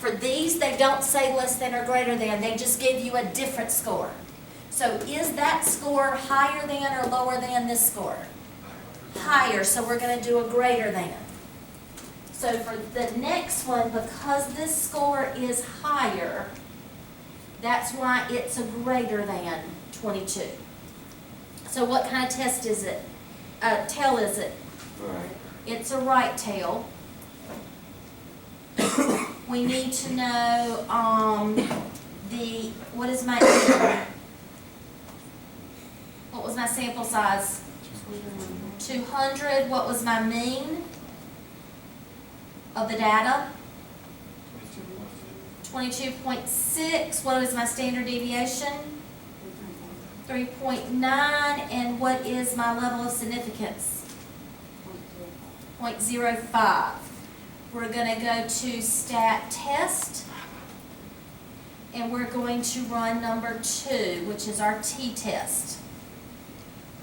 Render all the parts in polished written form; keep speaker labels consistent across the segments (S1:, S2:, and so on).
S1: For these, they don't say less than or greater than, they just give you a different score. So is that score higher than or lower than this score? Higher, so we're going to do a greater than. So for the next one, because this score is higher, that's why it's a greater than 22. So what kind of test is it? Tail is it?
S2: Right.
S1: It's a right tail. We need to know what is my what was my sample size? 200. What was my mean of the data? 22.6. What is my standard deviation? 3.9. And what is my level of significance? 0.05. We're going to go to stat test, and we're going to run number 2, which is our t-test.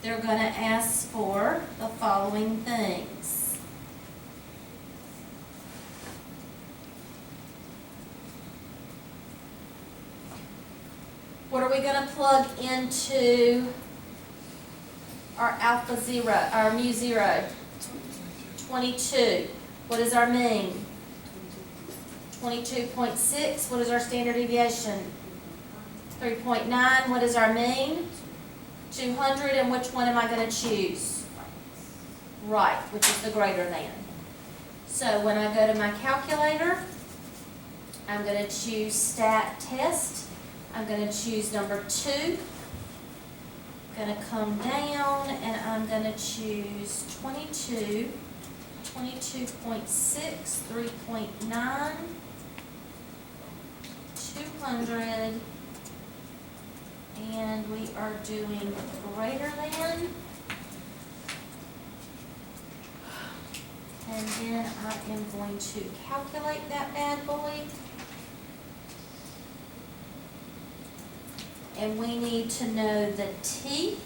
S1: They're going to ask for the following things. What are we going to plug into our alpha 0, our mu 0? 22. What is our mean? 22.6. What is our standard deviation? 3.9. What is our mean? 200. And which one am I going to choose? Right, which is the greater than. So when I go to my calculator, I'm going to choose stat test. I'm going to choose number 2. I'm going to come down and I'm going to choose 22. 22.6, 3.9, 200, and we are doing greater than, and then I am going to calculate that bad boy, and we need to know the T,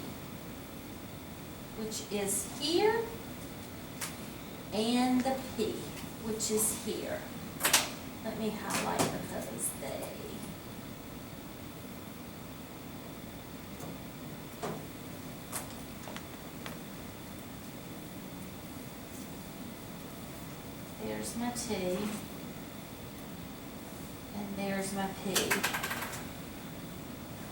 S1: which is here, and the P, which is here. Let me highlight because there's my T, and there's my P.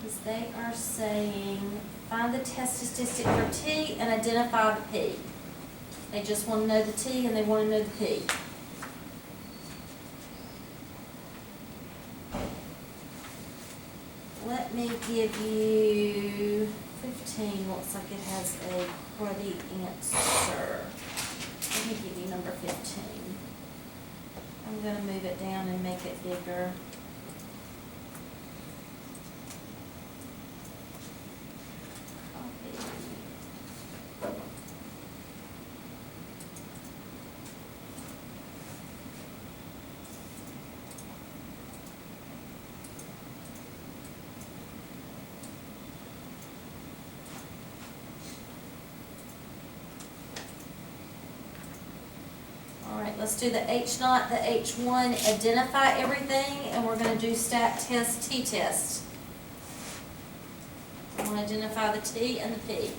S1: Because they are saying, find the test statistic for T and identify the P. They just want to know the T and they want to know the P. Let me give you 15. Looks like it has a cruddy answer. Let me give you number 15. I'm going to move it down and make it bigger. Let's do the H0, the H1, identify everything, and we're going to do stat test, t-test. I want to identify the T and the P.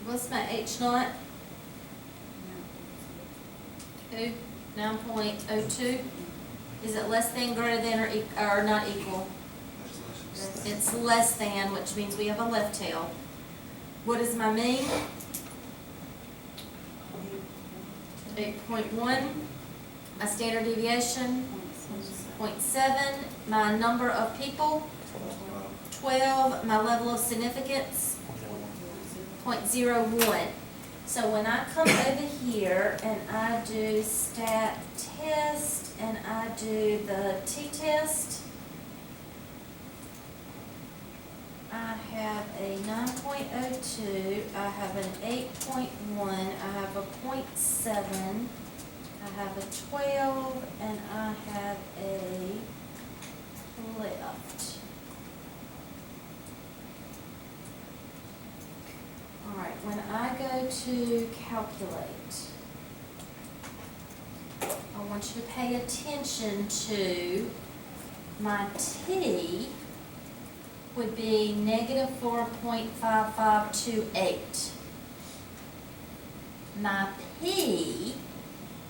S1: What's my H naught? 9.02. Is it less than, greater than, or not equal? It's less than, which means we have a left tail. What is my mean? 8.1. My standard deviation? 0.7. My number of people? 12. My level of significance? 0.01. So when I come over here and I do stat test and I do the t-test, I have a 9.02, I have an 8.1, I have a 0.7, I have a 12, and I have a left. Alright, when I go to calculate, I want you to pay attention to my t would be negative 4.5528. My p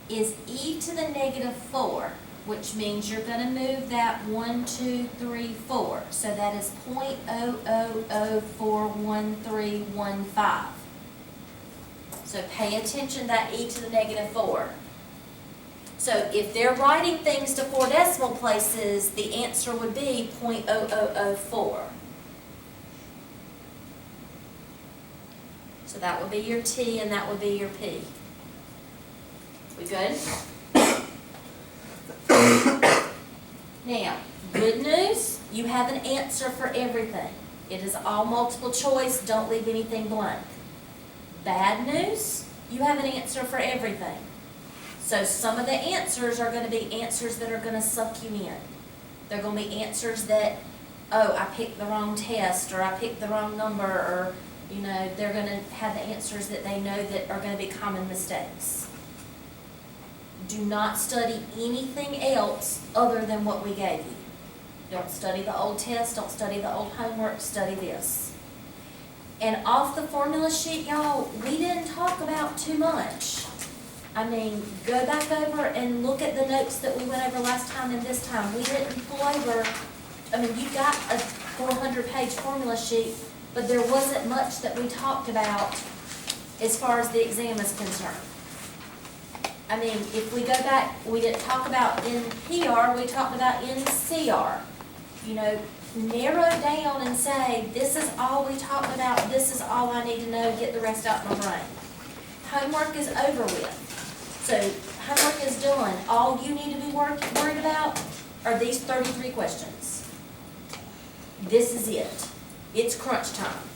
S1: is e to the negative 4, which means you're going to move that 1, 2, 3, 4. So that is 0.00041315. So pay attention to that e to the negative 4. So if they're writing things to 4 decimal places, the answer would be 0.0004. So that would be your T and that would be your P. We good? Now, good news, you have an answer for everything. It is all multiple choice, don't leave anything blank. Bad news, you have an answer for everything. So some of the answers are going to be answers that are going to suck you in. They're going to be answers that, oh, I picked the wrong test, or I picked the wrong number, or, you know, they're going to have the answers that they know that are going to be common mistakes. Do not study anything else other than what we gave you. Don't study the old test, don't study the old homework, study this. And off the formula sheet, y'all, we didn't talk about too much. I mean, go back over and look at the notes that we went over last time and this time. We didn't pull over, I mean, you got a 400-page formula sheet, but there wasn't much that we talked about as far as the exam is concerned. I mean, if we go back, we didn't talk about in PR, we talked about in CR. You know, narrow down and say, this is all we talked about, this is all I need to know, get the rest out of my brain. Homework is over with. So, homework is done. All you need to be worried about are these 33 questions. This is it. It's crunch time.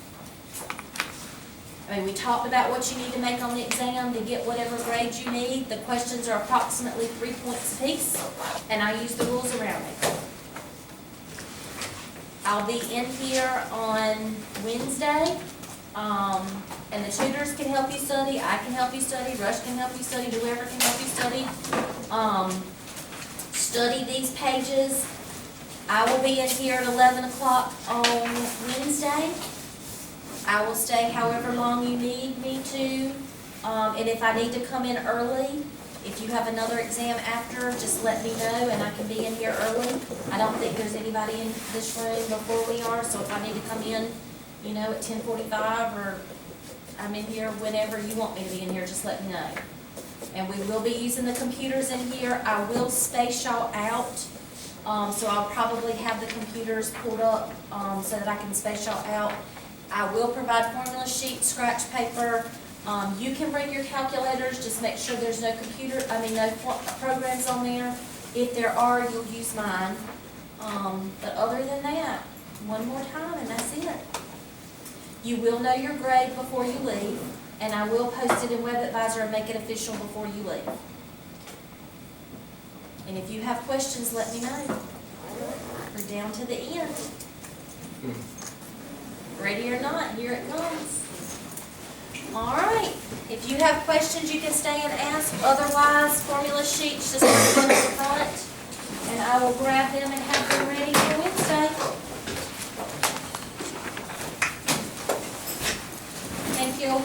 S1: I mean, we talked about what you need to make on the exam to get whatever grade you need. The questions are approximately 3 points apiece, and I use the rules around it. I'll be in here on Wednesday, and the tutors can help you study, I can help you study, Rush can help you study, whoever can help you study. Study these pages. I will be in here at 11 o'clock on Wednesday. I will stay however long you need me to, and if I need to come in early, if you have another exam after, just let me know and I can be in here early. I don't think there's anybody in this room before we are, so if I need to come in, you know, at 10:45 or I'm in here whenever you want me to be in here, just let me know. And we will be using the computers in here. I will space y'all out, so I'll probably have the computers pulled up so that I can space y'all out. I will provide formula sheets, scratch paper. You can bring your calculators, just make sure there's no no programs on there. If there are, you'll use mine. But other than that, one more time and that's it. You will know your grade before you leave, and I will post it in WebAdvisor and make it official before you leave. And if you have questions, let me know. We're down to the end. Ready or not, here it comes. All right. If you have questions, you can stay and ask. Otherwise, formula sheets, just put them in the front, and I will grab them and have them ready for Wednesday. Thank you.